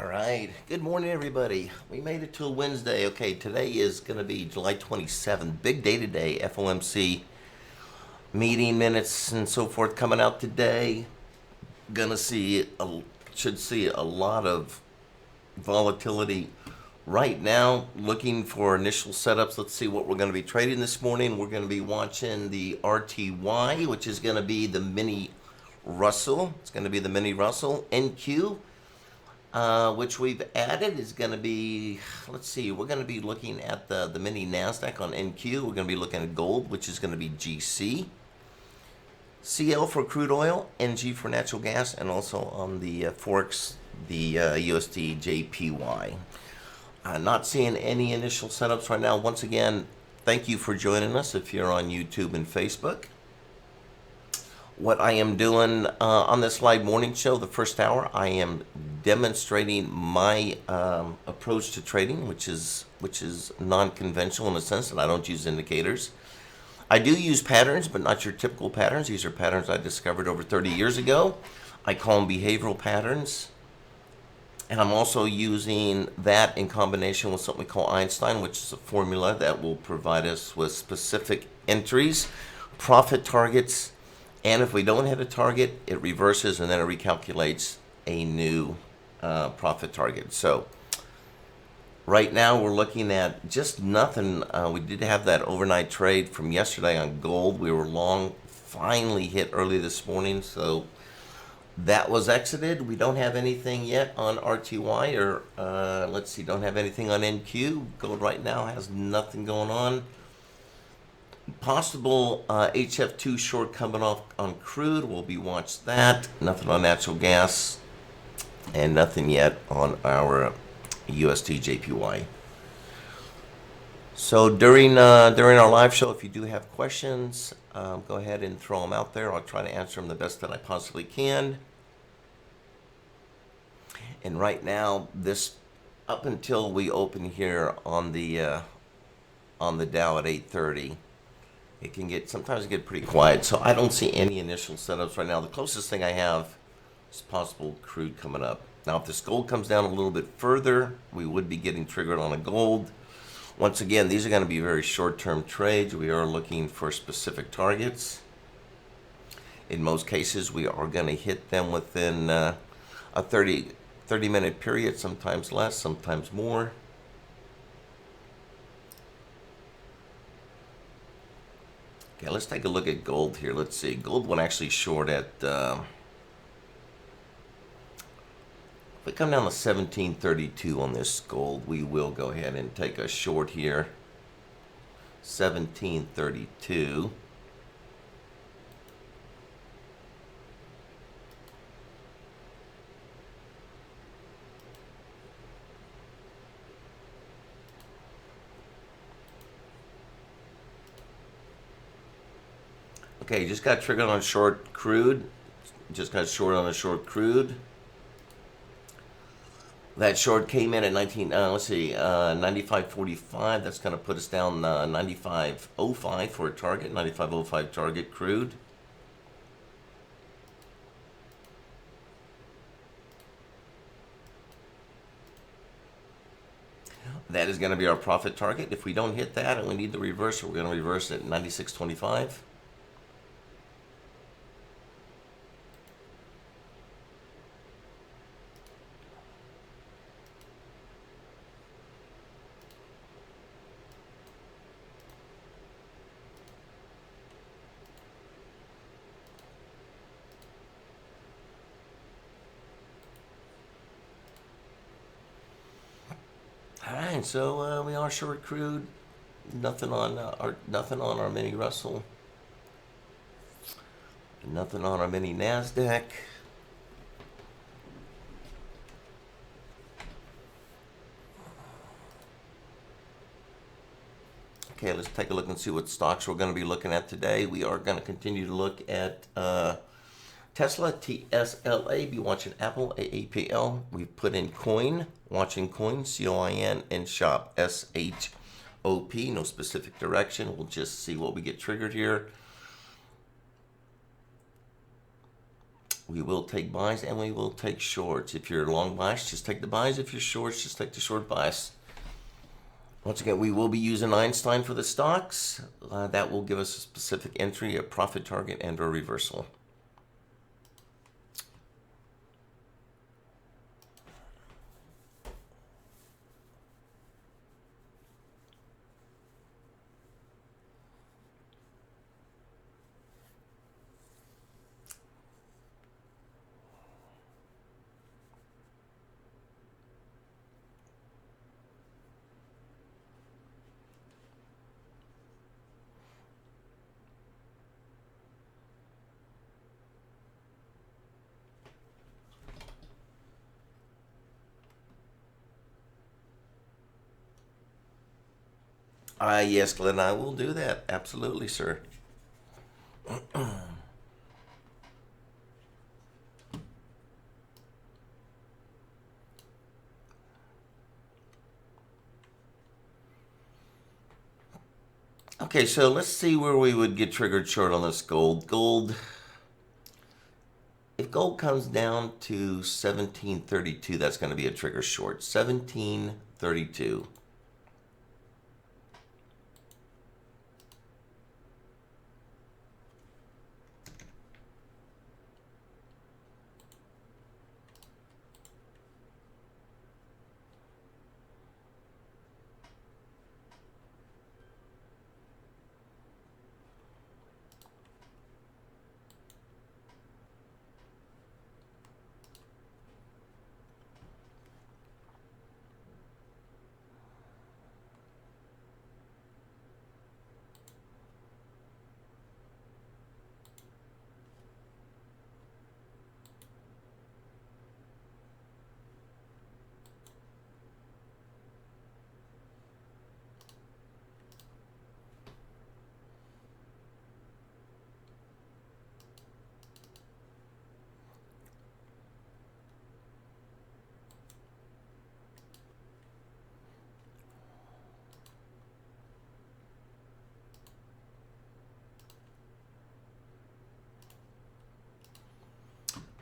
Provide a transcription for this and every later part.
All right. Good morning, everybody. We made it till Wednesday. Okay, today is going to be July 27th. Big day today. FOMC meeting minutes and so forth coming out today. Gonna see should see a lot of volatility right now. Looking for initial setups. Let's see what we're going to be trading this morning. We're going to be watching the RTY, which is going to be the mini Russell. It's going to be the mini Russell. NQ. Which we've added is going to be, let's see, we're going to be looking at the mini NASDAQ on NQ. We're going to be looking at gold, which is going to be GC. CL for crude oil, NG for natural gas, and also on the Forex, the USD JPY. Not seeing any initial setups right now. Once again, thank you for joining us if you're on YouTube and Facebook. What I am doing on this live morning show, the first hour, I am demonstrating my approach to trading, which is non-conventional in the sense that I don't use indicators. I do use patterns, but not your typical patterns. These are patterns I discovered over 30 years ago. I call them behavioral patterns. And I'm also using that in combination with something we call Einstein, which is a formula that will provide us with specific entries, profit targets, and if we don't hit a target, it reverses and then it recalculates a new profit target. So right now we're looking at just nothing. We did have that overnight trade from yesterday on gold. We were long, finally hit early this morning. So that was exited. We don't have anything yet on RTY or let's see, don't have anything on NQ. Gold right now has nothing going on. Possible HF2 short coming off on crude. We'll be watched that. Nothing on natural gas. And nothing yet on our USD JPY. So during our live show, if you do have questions, go ahead and throw them out there. I'll try to answer them the best that I possibly can. And right now, this up until we open here on the Dow at 8:30. It can sometimes get pretty quiet, so I don't see any initial setups right now. The closest thing I have is possible crude coming up. Now, if this gold comes down a little bit further, we would be getting triggered on a gold. Once again, these are going to be very short-term trades. We are looking for specific targets. In most cases, we are going to hit them within a 30-minute period, sometimes less, sometimes more. Okay, let's take a look at gold here. Let's see. Gold went actually short at, if we come down to 1732 on this gold, we will go ahead and take a short here. 1732. Okay, just got triggered on short crude. Just got short on a short crude. That short came in at 95.45. That's going to put us down 95.05 for a target. 95.05 target crude. That is going to be our profit target. If we don't hit that and we need the reverse, we're going to reverse it at 96.25. All right, so we are short crude. Nothing on our mini Russell. Nothing on our mini NASDAQ. Okay, let's take a look and see what stocks we're going to be looking at today. We are going to continue to look at Tesla, TSLA, be watching Apple, AAPL. We've put in Coin, watching Coin, COIN, and Shop, SHOP. No specific direction. We'll just see what we get triggered here. We will take buys and we will take shorts. If you're long bias, just take the buys. If you're shorts, just take the short bias. Once again, we will be using Einstein for the stocks. That will give us a specific entry, a profit target, and or reversal. Yes, Glenn, I will do that. Absolutely, sir. Okay, so let's see where we would get triggered short on this gold. If gold comes down to 1732, that's going to be a trigger short. 1732.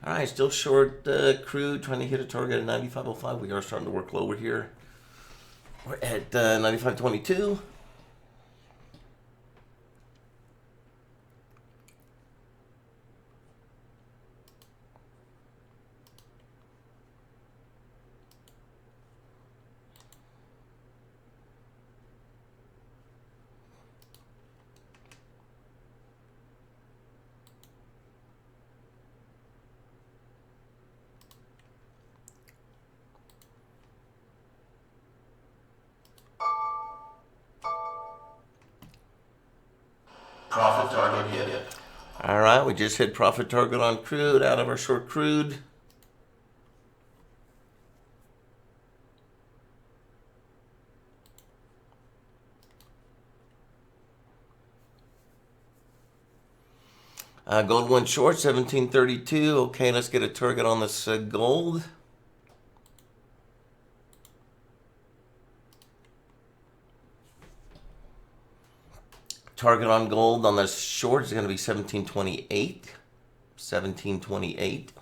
All right, still short crude, trying to hit a target at 95.05. We are starting to work lower here. We're at 95.22. Profit target hit. All right, we just hit profit target on crude out of our short crude. Gold went short, 1732. Okay, let's get a target on this gold. Target on gold on the short is going to be 1728. 1728.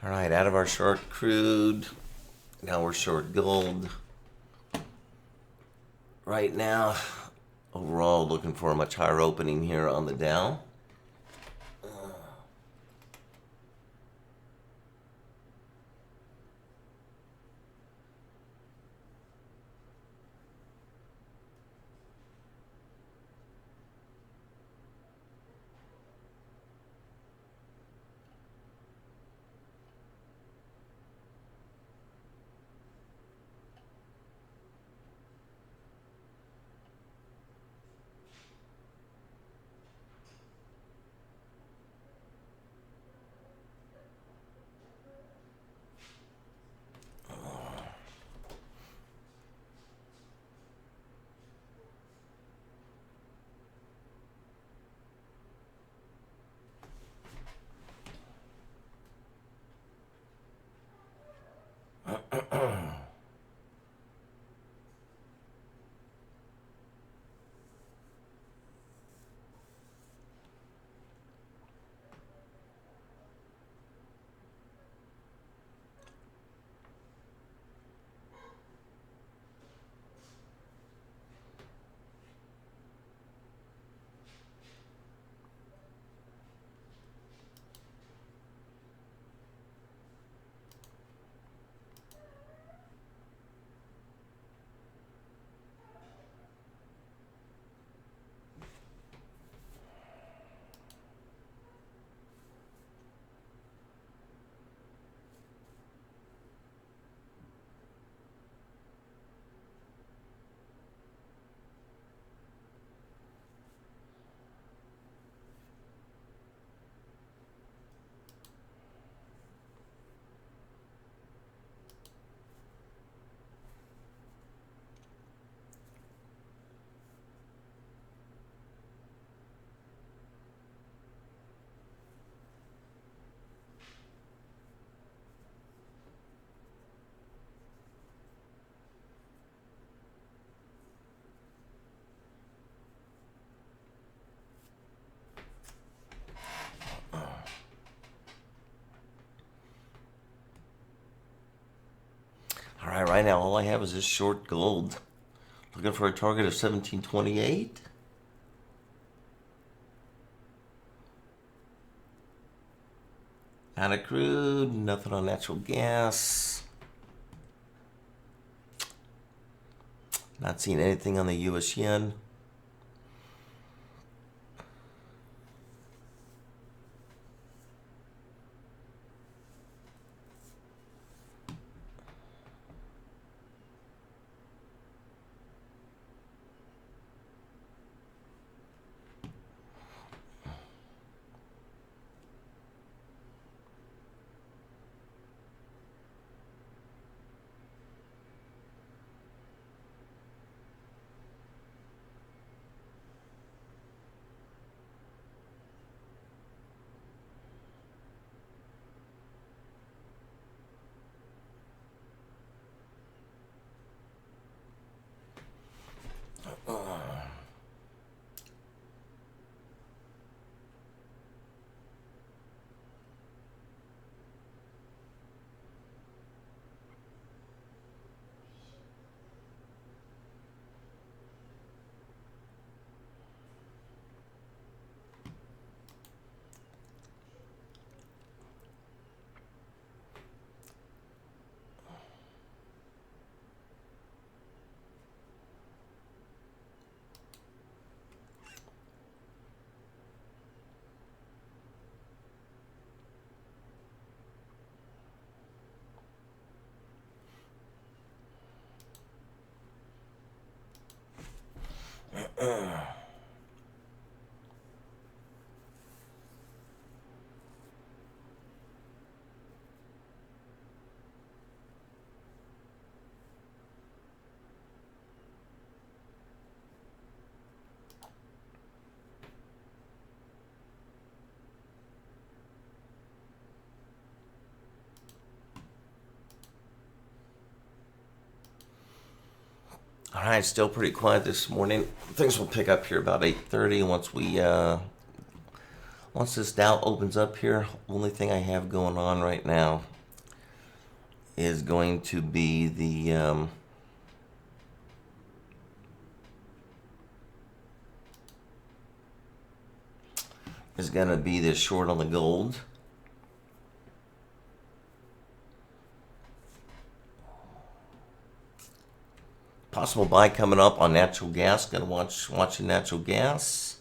All right, out of our short crude. Now we're short gold. Right now, overall, looking for a much higher opening here on the Dow. right now all I have is this short gold. Looking for a target of 1728. Out of crude, nothing on natural gas. Not seeing anything on the US yen. All right, still pretty quiet this morning. Things will pick up here about 8:30 once this Dow opens up here. Only thing I have going on right now is going to be this short on the gold. Possible buy coming up on natural gas. Gonna watching natural gas.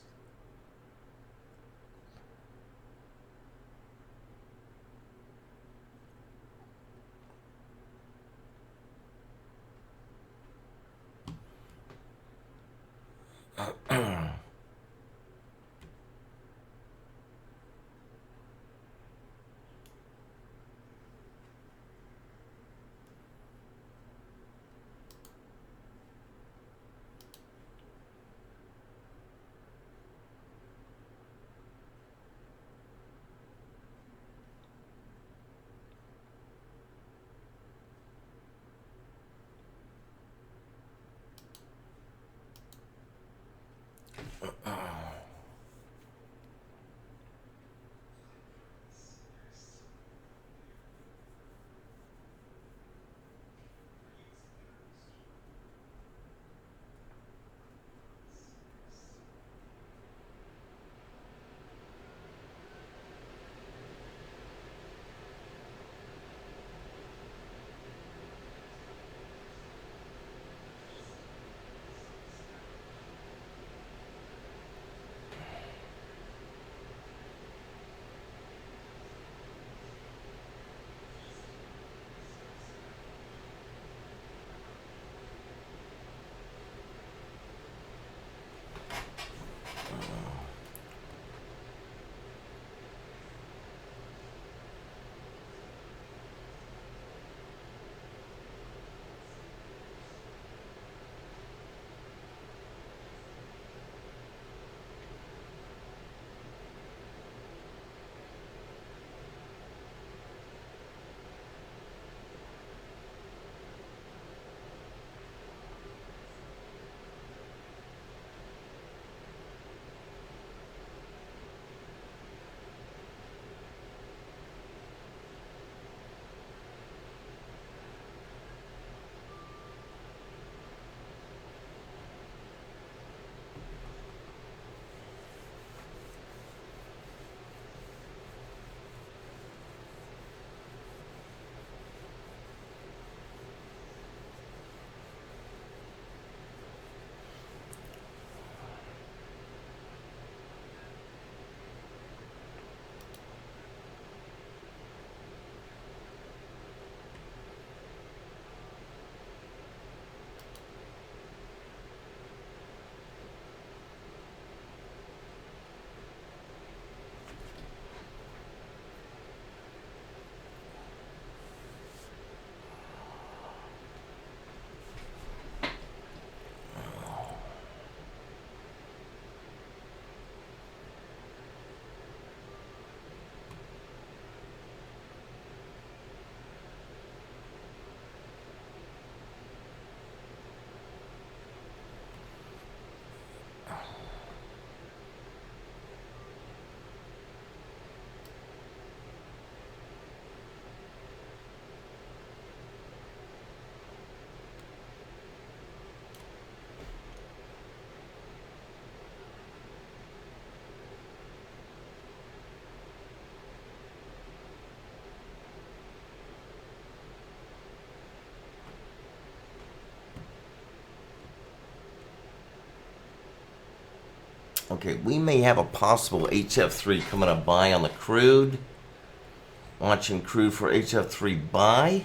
Okay, we may have a possible HF3 coming up buy on the crude. Watching crude for HF3 buy.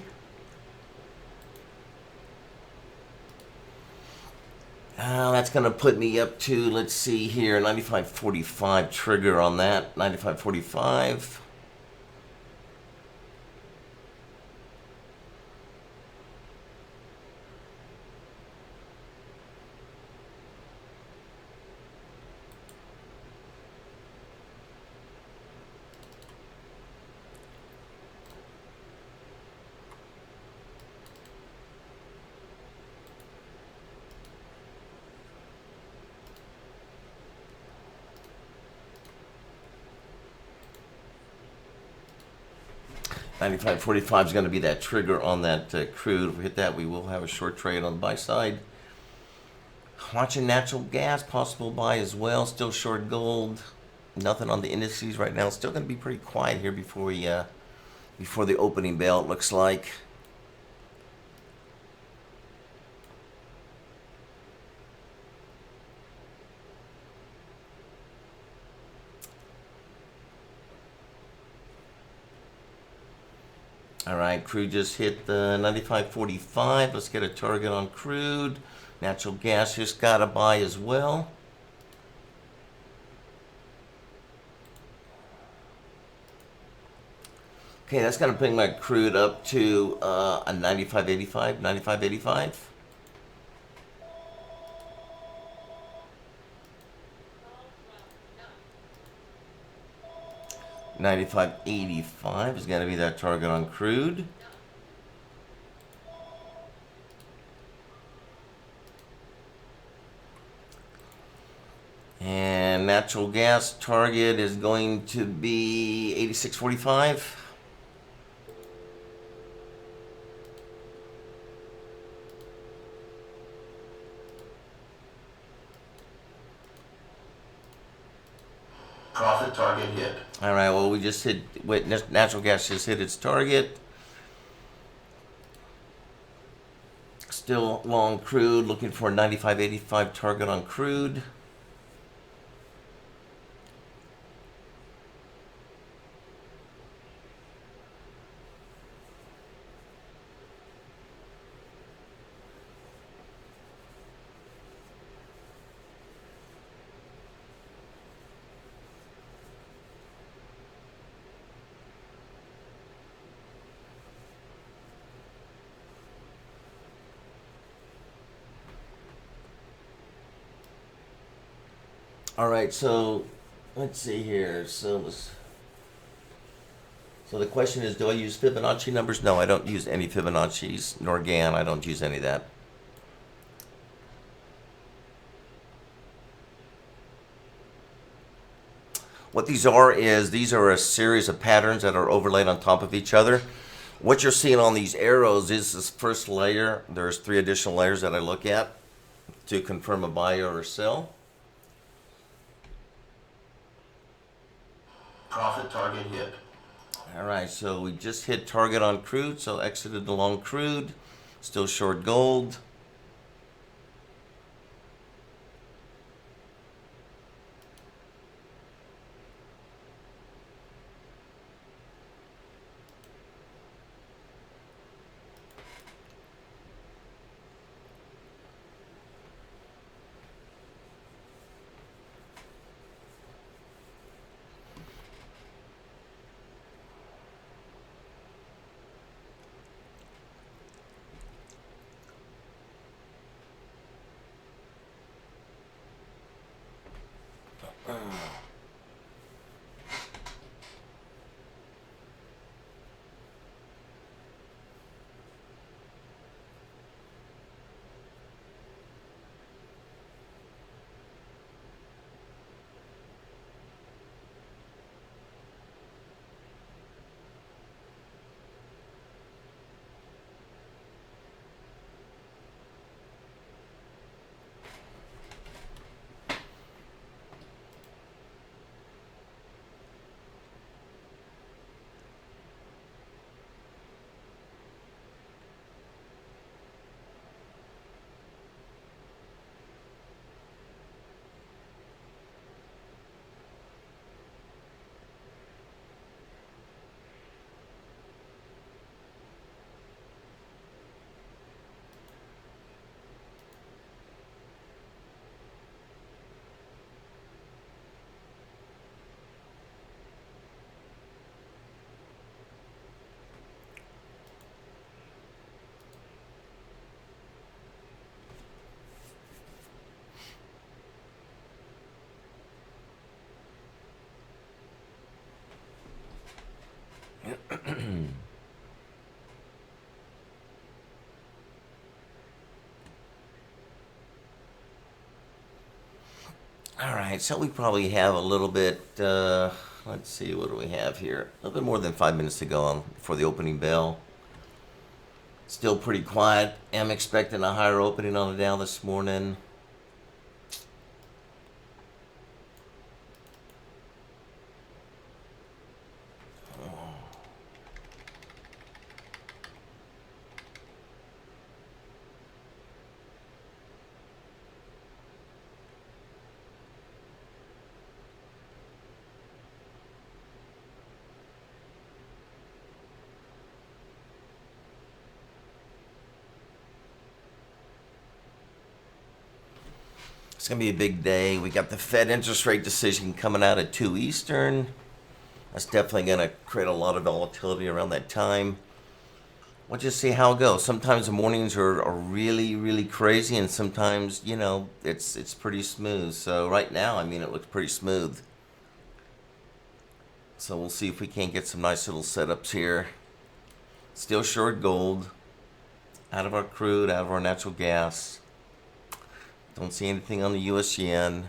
That's going to put me up to, let's see here, 95.45 trigger on that. 95.45. $95.45 is going to be that trigger on that crude. If we hit that, we will have a short trade on the buy side. Watching natural gas, possible buy as well. Still short gold. Nothing on the indices right now. Still going to be pretty quiet here before we before the opening bell. It looks like. All right, crude just hit the 95.45. Let's get a target on crude. Natural gas just got a buy as well. Okay, that's going to bring my crude up to a 95.85, 95.85. $95.85 is going to be that target on crude. And natural gas target is going to be 86.45. Profit target hit. All right, well, we just hit, wait, natural gas just hit its target. Still long crude, looking for a 95.85 target on crude. All right, so let's see here. So the question is, do I use Fibonacci numbers? No, I don't use any Fibonacci's, nor Gann. I don't use any of that. What these are is, these are a series of patterns that are overlaid on top of each other. What you're seeing on these arrows is this first layer. There's 3 additional layers that I look at to confirm a buy or a sell. Profit target hit. All right, so we just hit target on crude, so exited the long crude. Still short gold. All right, so we probably have a little bit, let's see, what do we have here? A little bit more than 5 minutes to go on before the opening bell. Still pretty quiet. Am expecting a higher opening on the Dow this morning. It's going to be a big day. We got the Fed interest rate decision coming out at 2 Eastern. That's definitely going to create a lot of volatility around that time. We'll just see how it goes. Sometimes the mornings are really, really crazy, and sometimes, it's pretty smooth. So right now, it looks pretty smooth. So we'll see if we can't get some nice little setups here. Still short gold. Out of our crude, out of our natural gas. Don't see anything on the US yen.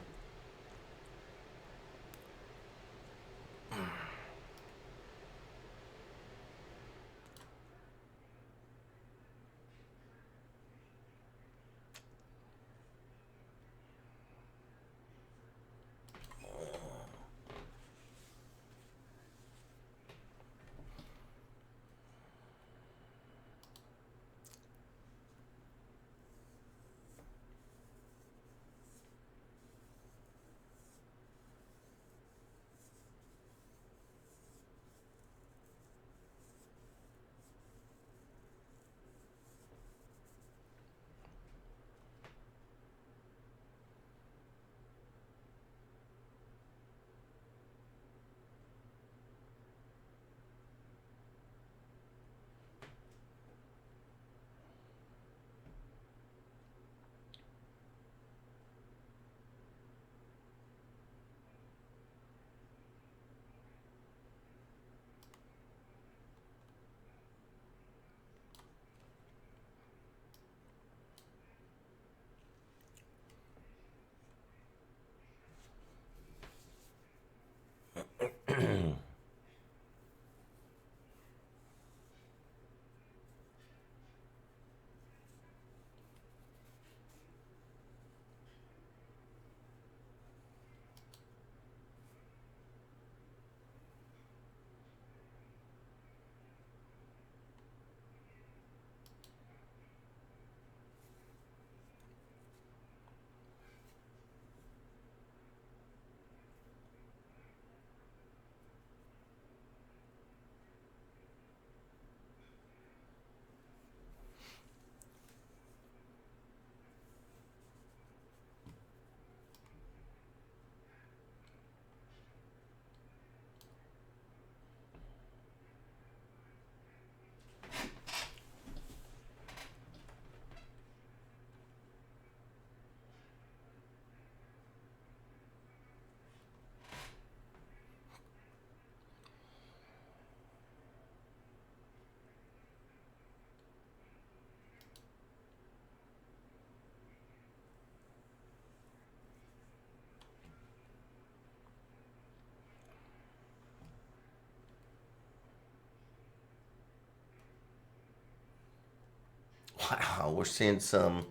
Wow, we're seeing some.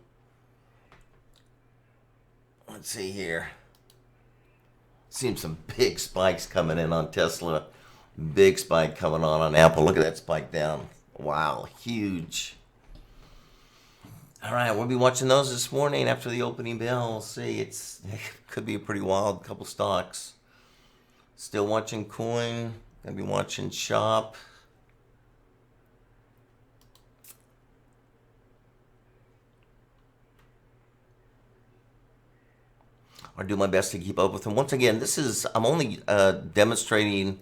Let's see here. Seeing some big spikes coming in on Tesla. Big spike coming on Apple. Look at that spike down. Wow, huge. All right, we'll be watching those this morning after the opening bell. We'll see. It could be a pretty wild couple stocks. Still watching Coin. Gonna be watching Shop. I'll do my best to keep up with them. Once again, I'm only demonstrating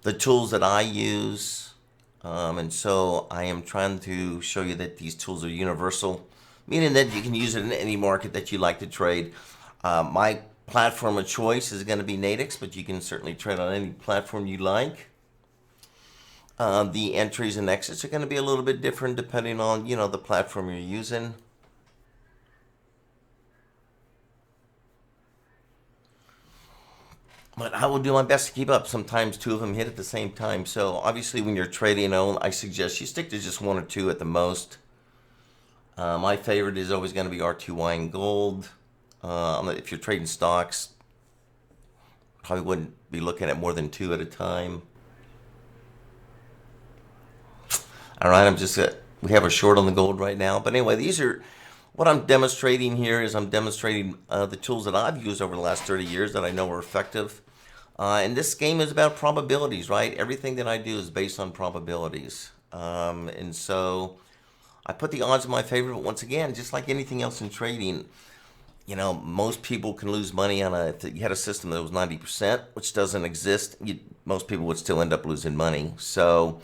the tools that I use. And so I am trying to show you that these tools are universal, meaning that you can use it in any market that you like to trade. My platform of choice is going to be Nadex, but you can certainly trade on any platform you like. The entries and exits are going to be a little bit different depending on, the platform you're using. But I will do my best to keep up. Sometimes two of them hit at the same time. So obviously, when you're trading, I suggest you stick to just one or two at the most. My favorite is always going to be R2Y and gold. If you're trading stocks, probably wouldn't be looking at more than two at a time. All right, we have a short on the gold right now. But anyway, what I'm demonstrating here is I'm demonstrating the tools that I've used over the last 30 years that I know are effective. And this game is about probabilities, right? Everything that I do is based on probabilities. And so I put the odds in my favor, but once again, just like anything else in trading, most people can lose money if you had a system that was 90%, which doesn't exist, most people would still end up losing money. So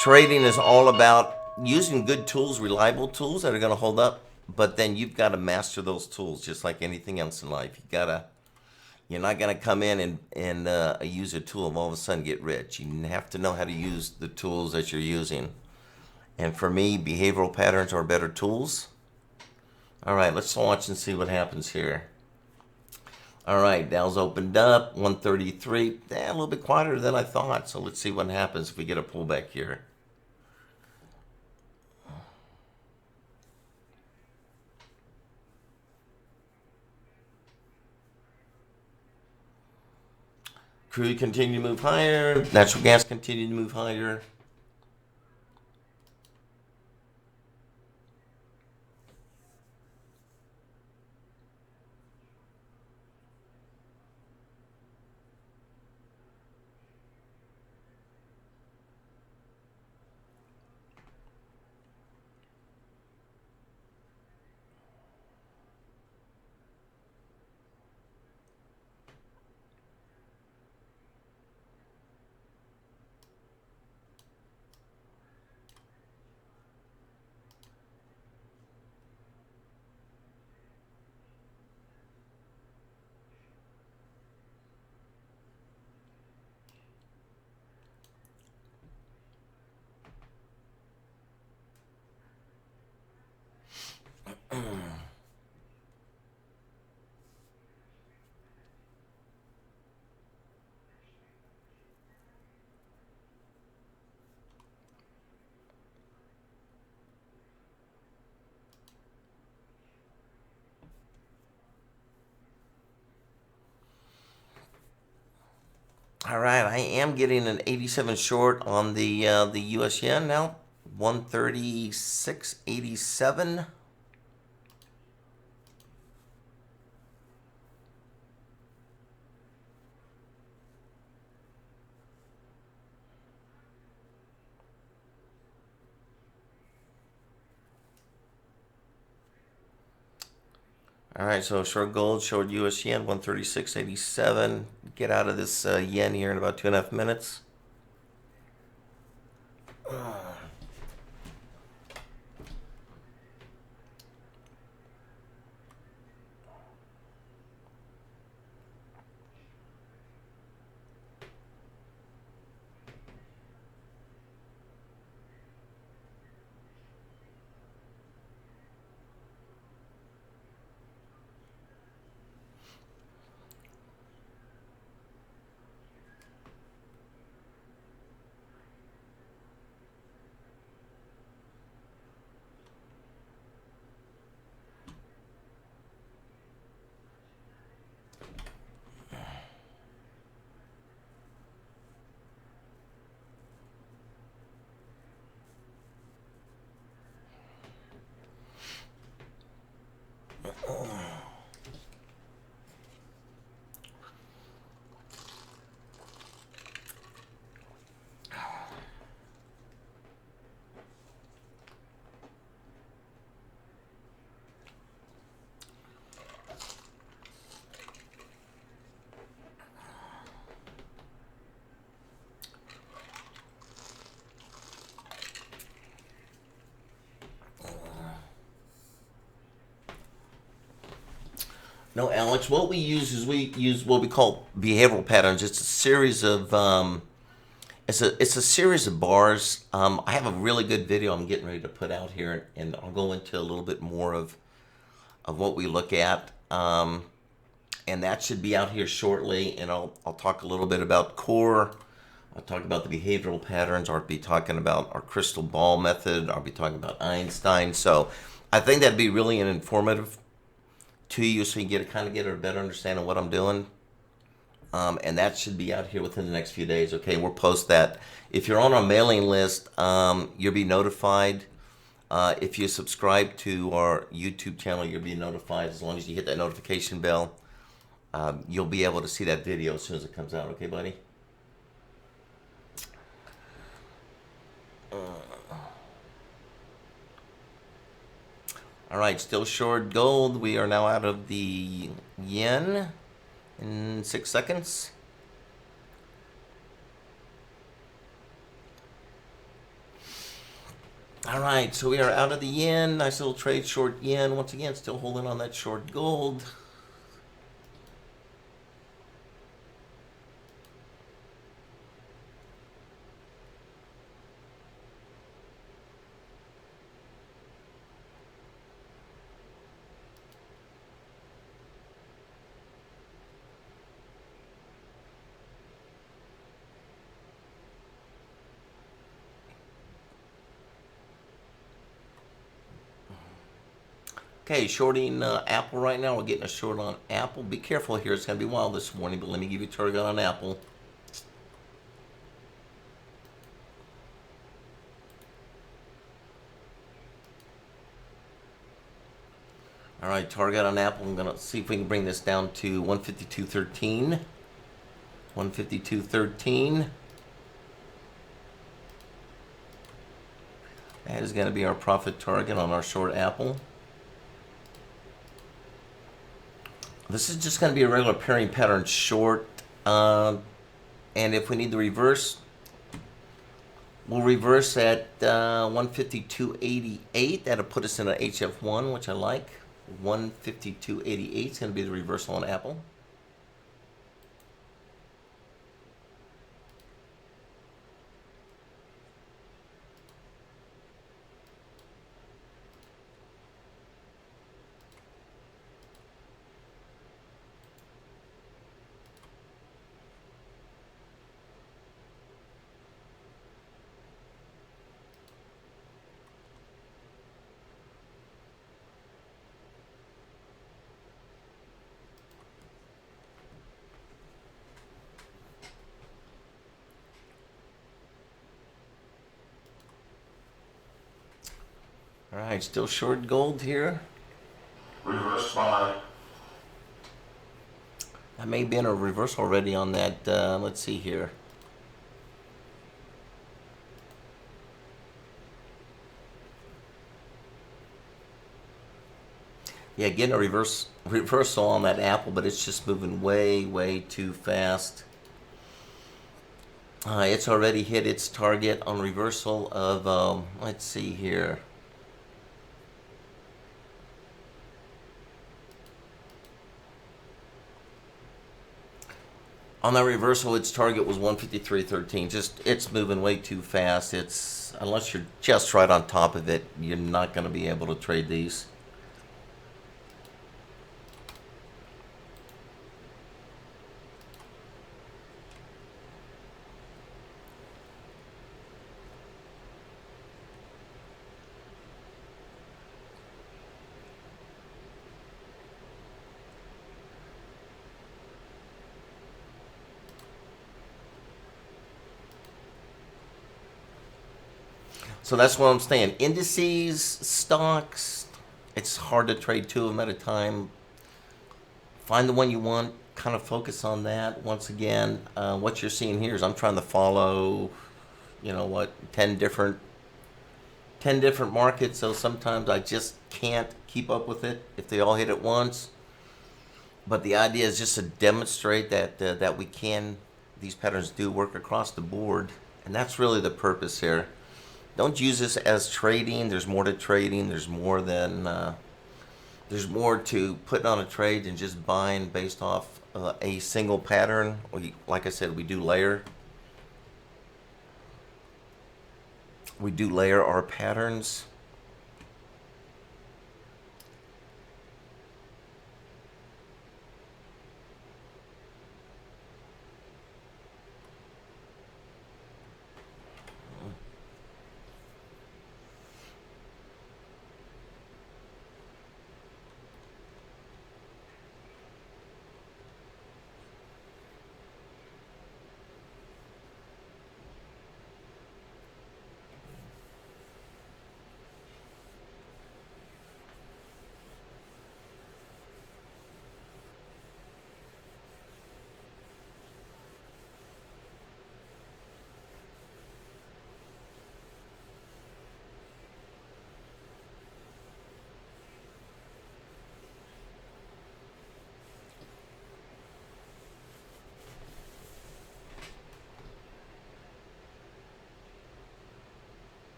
trading is all about using good tools, reliable tools that are going to hold up, but then you've got to master those tools just like anything else in life. You're not going to come in and use a tool and all of a sudden get rich. You have to know how to use the tools that you're using. And for me, behavioral patterns are better tools. All right, let's watch and see what happens here. All right, Dow's opened up, 133. A little bit quieter than I thought, so let's see what happens if we get a pullback here. Crude continued to move higher. Natural gas continued to move higher. All right, I am getting an 87 short on the U.S. yen now, 136.87. All right, so short gold, short U.S. yen, 136.87. Get out of this yen here in about 2.5 minutes. No, Alex, we use what we call behavioral patterns. It's a series of It's a series of bars. I have a really good video I'm getting ready to put out here, and I'll go into a little bit more of what we look at. And that should be out here shortly. And I'll talk a little bit about core. I'll talk about the behavioral patterns. I'll be talking about our crystal ball method. I'll be talking about Einstein. So I think that'd be really informative to you, so you get a better understanding of what I'm doing. And that should be out here within the next few days. Okay, we'll post that. If you're on our mailing list, you'll be notified. If you subscribe to our YouTube channel, you'll be notified. As long as you hit that notification bell, you'll be able to see that video as soon as it comes out. Okay, buddy? All right, still short gold. We are now out of the yen in 6 seconds. All right, so we are out of the yen. Nice little trade, short yen. Once again, still holding on that short gold. Okay, shorting Apple right now. We're getting a short on Apple. Be careful here. It's going to be wild this morning, but let me give you a target on Apple. All right, target on Apple. I'm going to see if we can bring this down to 152.13. 152.13. That is going to be our profit target on our short Apple. This is just going to be a regular pairing pattern short. And if we need to reverse, we'll reverse at 152.88. That'll put us in an HF1, which I like. 152.88 is going to be the reversal on Apple. All right, still short gold here. Reverse buy. I may be in a reverse already on that. Let's see here. Yeah, getting a reversal on that Apple, but it's just moving way too fast. It's already hit its target on reversal of, let's see here. On that reversal, its target was 153.13. It's moving way too fast. Unless you're just right on top of it, you're not going to be able to trade these. So that's what I'm saying. Indices, stocks, it's hard to trade two of them at a time. Find the one you want, kind of focus on that. Once again, what you're seeing here is I'm trying to follow, 10 different markets. So sometimes I just can't keep up with it if they all hit at once. But the idea is just to demonstrate that these patterns do work across the board. And that's really the purpose here. Don't use this as trading. There's more to trading. There's more to putting on a trade than just buying based off a single pattern. Like I said, we do layer. We do layer our patterns.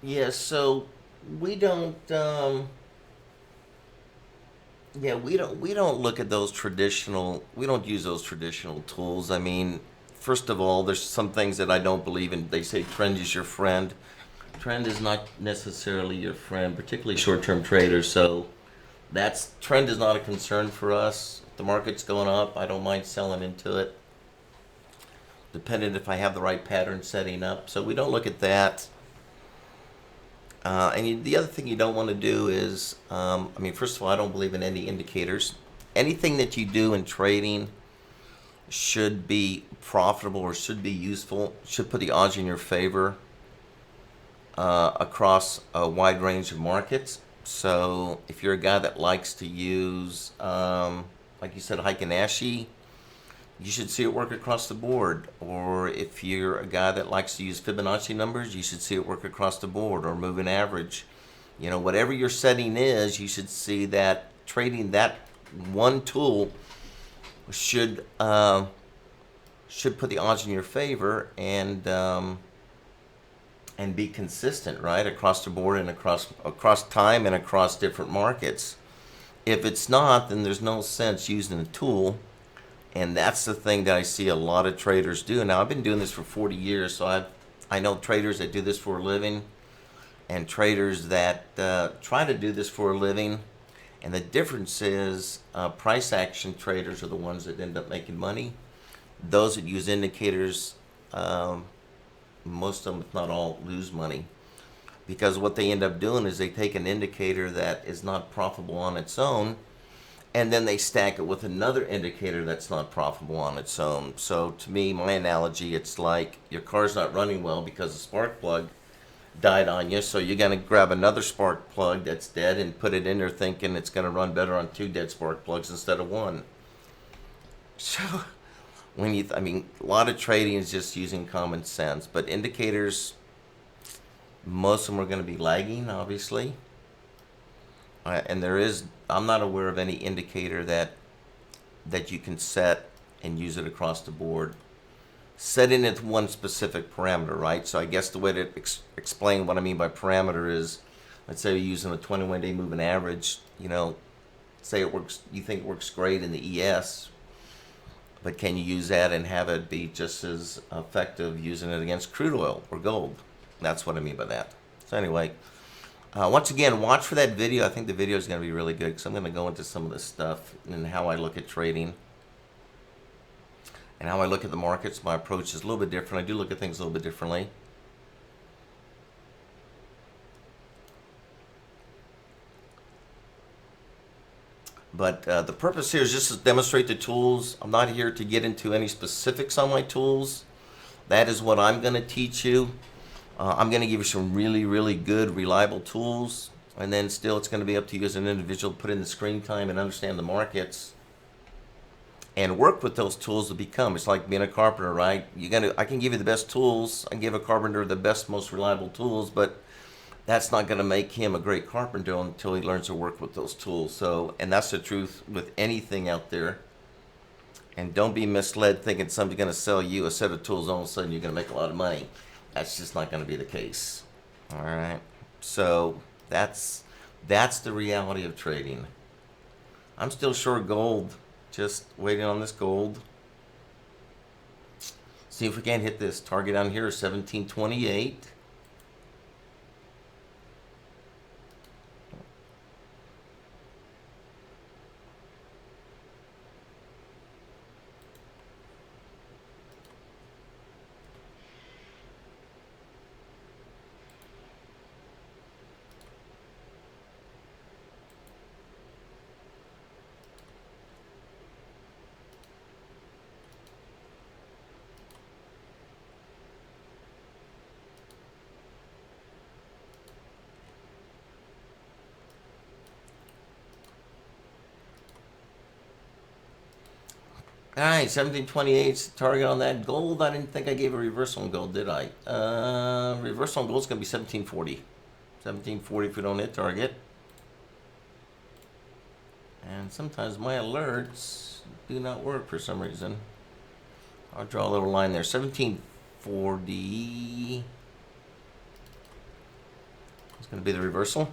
Yeah, so we don't we don't look at those traditional, we don't use those traditional tools. I mean, first of all, there's some things that I don't believe in. They say trend is your friend. Trend is not necessarily your friend, particularly short-term traders. So that's trend is not a concern for us. If the market's going up, I don't mind selling into it, depending if I have the right pattern setting up. So we don't look at that. The other thing you don't want to do is, I mean, first of all, I don't believe in any indicators. Anything that you do in trading should be profitable or should be useful, should put the odds in your favor across a wide range of markets. So if you're a guy that likes to use, like you said, Heikin Ashi, you should see it work across the board. Or if you're a guy that likes to use Fibonacci numbers, you should see it work across the board, or moving average. You know, whatever your setting is, you should see that trading that one tool should put the odds in your favor, and be consistent, right, across the board and across time and across different markets. If it's not, then there's no sense using the tool. And that's the thing that I see a lot of traders do. Now, I've been doing this for 40 years, so I know traders that do this for a living and traders that try to do this for a living. And the difference is price action traders are the ones that end up making money. Those that use indicators, most of them, if not all, lose money. Because what they end up doing is they take an indicator that is not profitable on its own, and then they stack it with another indicator that's not profitable on its own. So to me, my analogy, it's like your car's not running well because the spark plug died on you. So you're going to grab another spark plug that's dead and put it in there thinking it's going to run better on two dead spark plugs instead of one. So I mean, a lot of trading is just using common sense. But indicators, most of them are going to be lagging, obviously. And I'm not aware of any indicator that you can set and use it across the board. Setting it one specific parameter, right? So I guess the way to explain what I mean by parameter is, let's say you're using a 21-day moving average, you know, say it works, you think it works great in the ES, but can you use that and have it be just as effective using it against crude oil or gold? That's what I mean by that. So anyway, once again, watch for that video. I think the video is going to be really good because I'm going to go into some of this stuff and how I look at trading and how I look at the markets. My approach is a little bit different. I do look at things a little bit differently. But the purpose here is just to demonstrate the tools. I'm not here to get into any specifics on my tools. That is what I'm going to teach you. I'm going to give you some really, really good, reliable tools. And then still, it's going to be up to you as an individual to put in the screen time and understand the markets and work with those tools to become. It's like being a carpenter, right? I can give you the best tools. I can give a carpenter the best, most reliable tools, but that's not going to make him a great carpenter until he learns to work with those tools. So, and that's the truth with anything out there. And don't be misled thinking somebody's going to sell you a set of tools, all of a sudden you're going to make a lot of money. That's just not going to be the case. All right. So that's the reality of trading. I'm still short gold, just waiting on this gold. See if we can't hit this target down here, 1728. All right, 1728's the target on that gold. I didn't think I gave a reversal on gold, did I? Reversal on gold's going to be 1740. 1740 if we don't hit target. And sometimes my alerts do not work for some reason. I'll draw a little line there. 1740. It's going to be the reversal.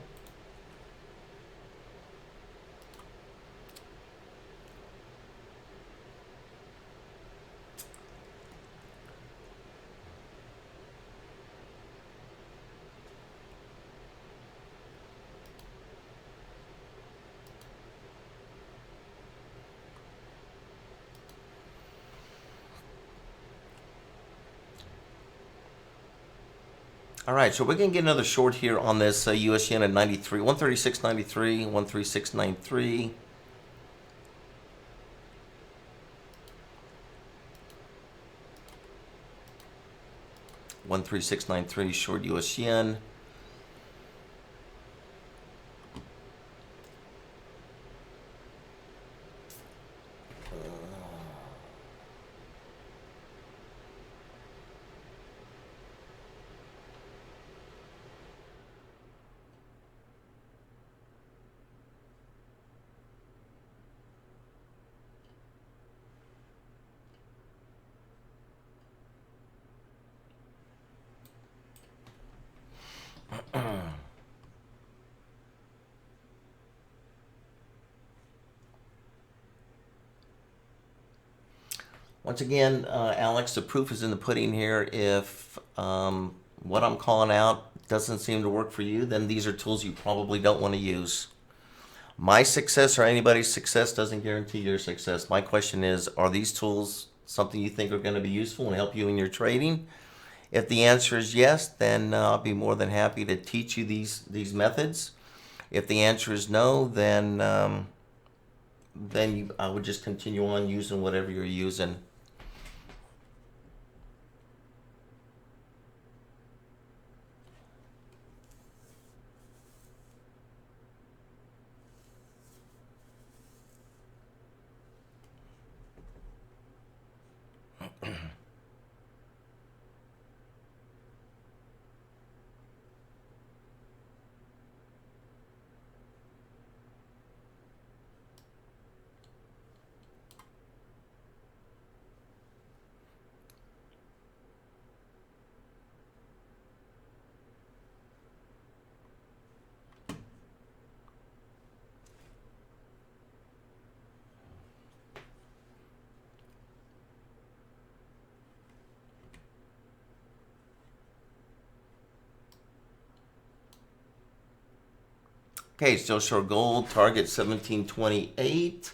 All right, so we can get another short here on this US yen at 93, 136.93, 136.93. $136.93 short US yen. Once again, Alex, the proof is in the pudding here. If what I'm calling out doesn't seem to work for you, then these are tools you probably don't want to use. My success or anybody's success doesn't guarantee your success. My question is, are these tools something you think are going to be useful and help you in your trading? If the answer is yes, then I'll be more than happy to teach you these methods. If the answer is no, then I would just continue on using whatever you're using. Okay, still short gold, target 1728.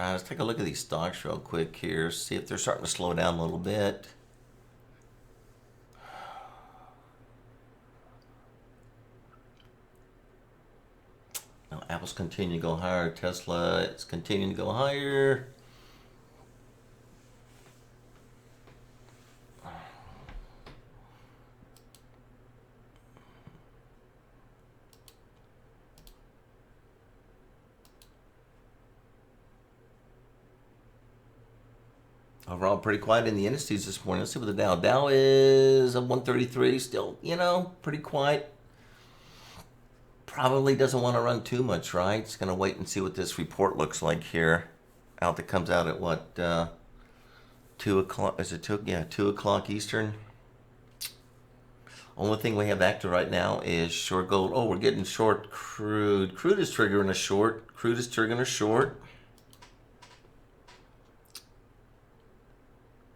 right, let's take a look at these stocks real quick here. See if they're starting to slow down a little bit. Now, Apple's continuing to go higher. Tesla is continuing to go higher. Overall, pretty quiet in the indices this morning. Let's see what the Dow. Dow is up 133. Still, pretty quiet. Probably doesn't want to run too much, right? It's going to wait and see what this report looks like here. That comes out at what? 2 o'clock. Is it 2? Yeah, 2 o'clock Eastern. Only thing we have active right now is short gold. Oh, we're getting short crude. Crude is triggering a short. Crude is triggering a short.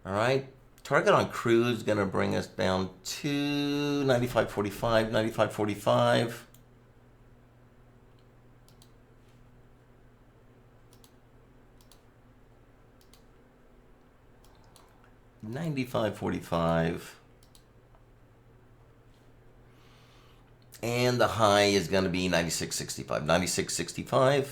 All right. Target on crude is going to bring us down to 95.45, 95.45. $95.45. And the high is going to be 96.65. 96.65.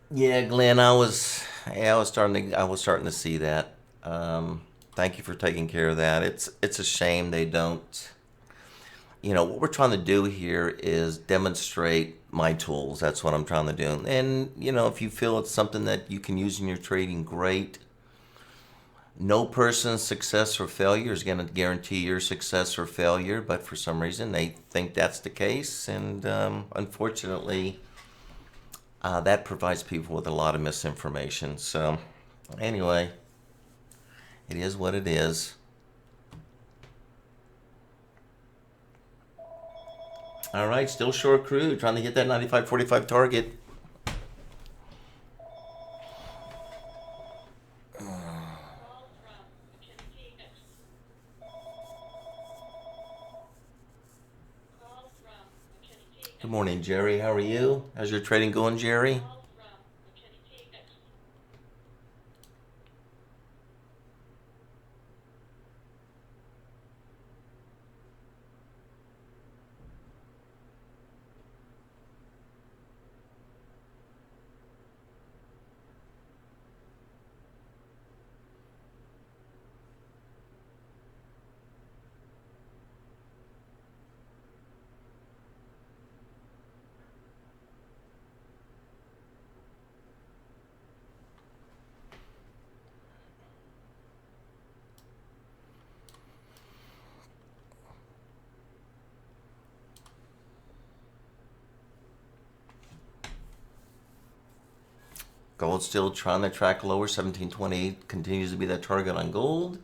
Yeah, Glenn, I was starting to see that. Thank you for taking care of that. It's a shame they don't. What we're trying to do here is demonstrate my tools. That's what I'm trying to do. And if you feel it's something that you can use in your trading, great. No person's success or failure is going to guarantee your success or failure, but for some reason they think that's the case, and unfortunately. That provides people with a lot of misinformation. So, anyway, it is what it is. All right, still short crude, trying to hit that 95.45 target. Good morning, Jerry. How are you? How's your trading going, Jerry? Gold still trying to track lower. 1728 continues to be that target on gold.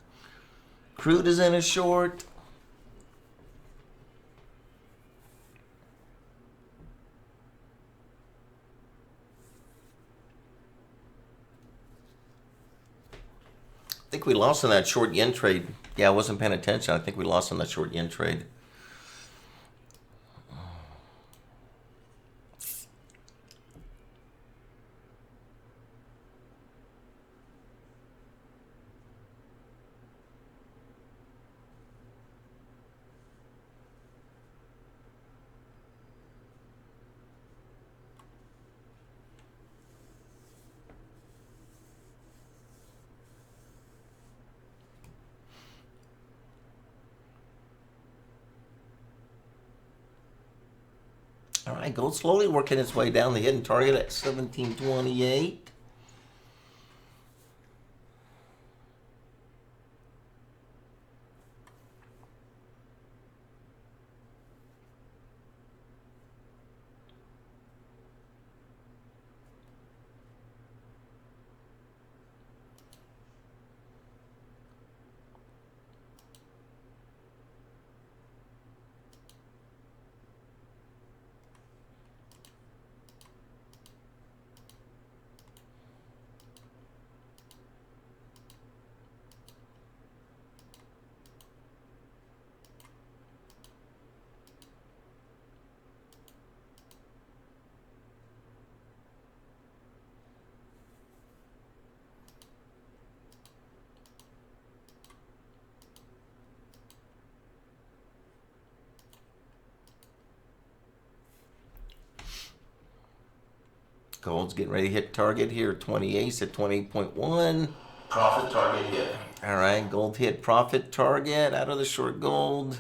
Crude is in a short. I think we lost in that short yen trade. Yeah, I wasn't paying attention. I think we lost in that short yen trade. All right, gold slowly working its way down the hidden target at 1728. Gold's getting ready to hit target here. 28 at 28.1. Profit target hit. All right, gold hit profit target out of the short gold.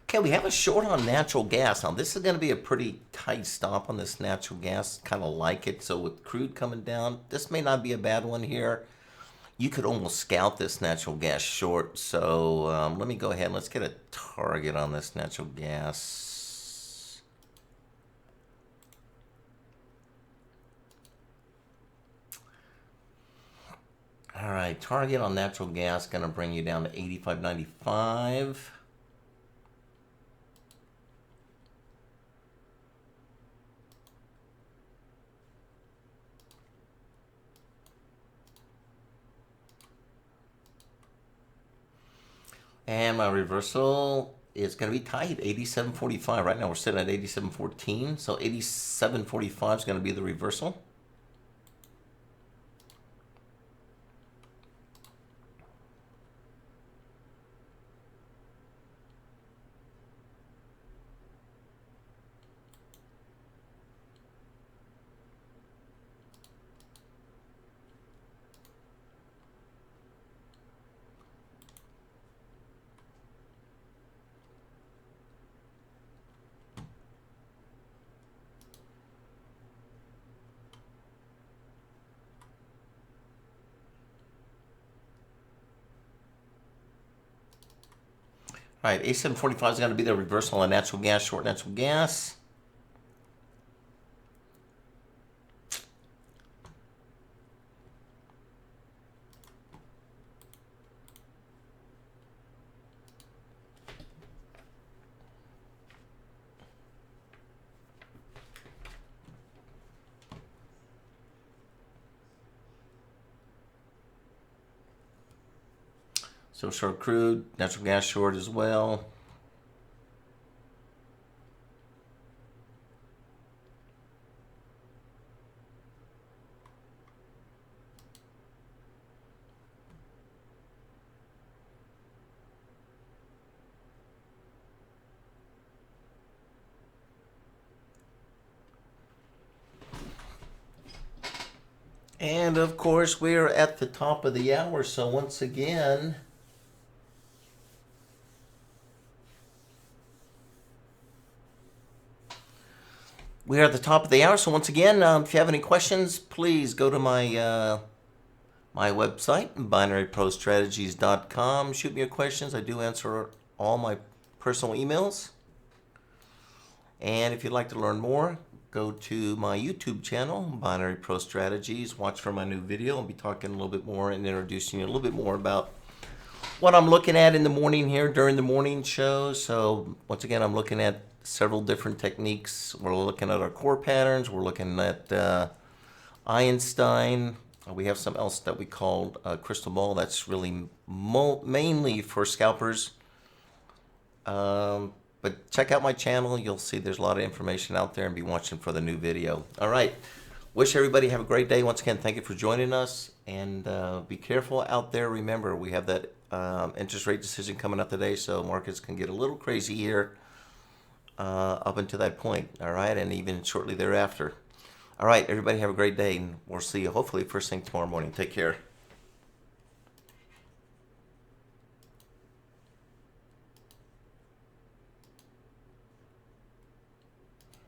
Okay, we have a short on natural gas. Now, this is going to be a pretty tight stop on this natural gas. Kind of like it. So with crude coming down, this may not be a bad one here. You could almost scout this natural gas short. So let me go ahead and let's get a target on this natural gas. All right, target on natural gas going to bring you down to 85.95. And my reversal is going to be tight, 87.45. Right now we're sitting at 87.14, so 87.45 is going to be the reversal. All right, A745 is going to be the reversal on natural gas, short natural gas. So short crude, natural gas short as well. And of course, we are at the top of the hour. So once again, we are at the top of the hour. So once again, if you have any questions, please go to my my website, binaryprostrategies.com. Shoot me your questions. I do answer all my personal emails. And if you'd like to learn more, go to my YouTube channel, Binary Pro Strategies. Watch for my new video. I'll be talking a little bit more and introducing you a little bit more about what I'm looking at in the morning here during the morning show. So once again, I'm looking at several different techniques. We're looking at our core patterns. We're looking at Einstein. We have something else that we called Crystal Ball. That's really mainly for scalpers. But check out my channel. You'll see there's a lot of information out there, and be watching for the new video. All right. Wish everybody have a great day. Once again, thank you for joining us. And be careful out there. Remember, we have that interest rate decision coming up today, so markets can get a little crazy here up until that point. All right, and even shortly thereafter. All right, everybody have a great day, and we'll see you hopefully first thing tomorrow morning. Take care.